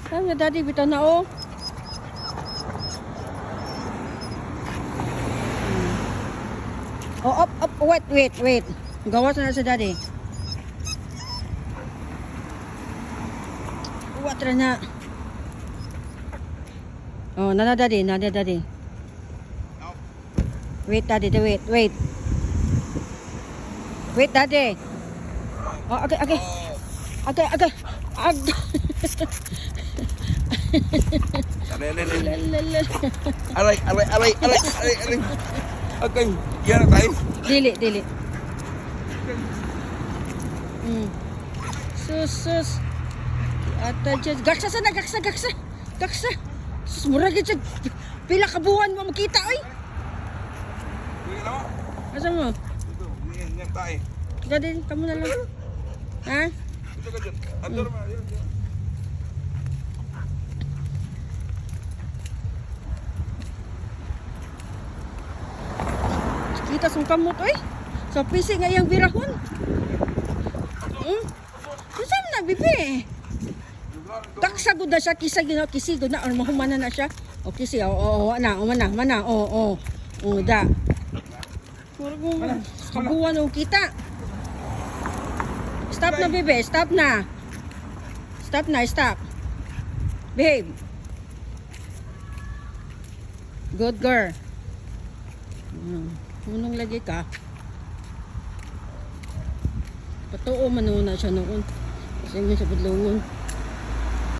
Saan nga daddy, bitaw na oh. Oh, up, wait. Gawas na sa daddy. Water na. Oh, nana daddy. Wait, daddy, wait. Wait, daddy. Oh, okay. Aray. Okay, yan na tayo. Dili. Sus. Ata dyan. Gaksa. Sus, mura dyan. Pila kabuhan mo makita, oy. Uwi na mo. Asa mo? Dito, yan tayo. Daddy, kamu na lang. Ha? Dito ka dyan. Andor mo. Yan. Kita sa kamot, oy. So, pisi nga yung birahon. Saan na, bibi? Taksagod na siya, kisigod na, or mahumana na siya. O, kisi, mana, da. Kabuhan o kita. Stop na, bibi, stop. Behave. Good girl. Unong lagi ka. Patuo man na siya noon. Kasi nga sa budlungon.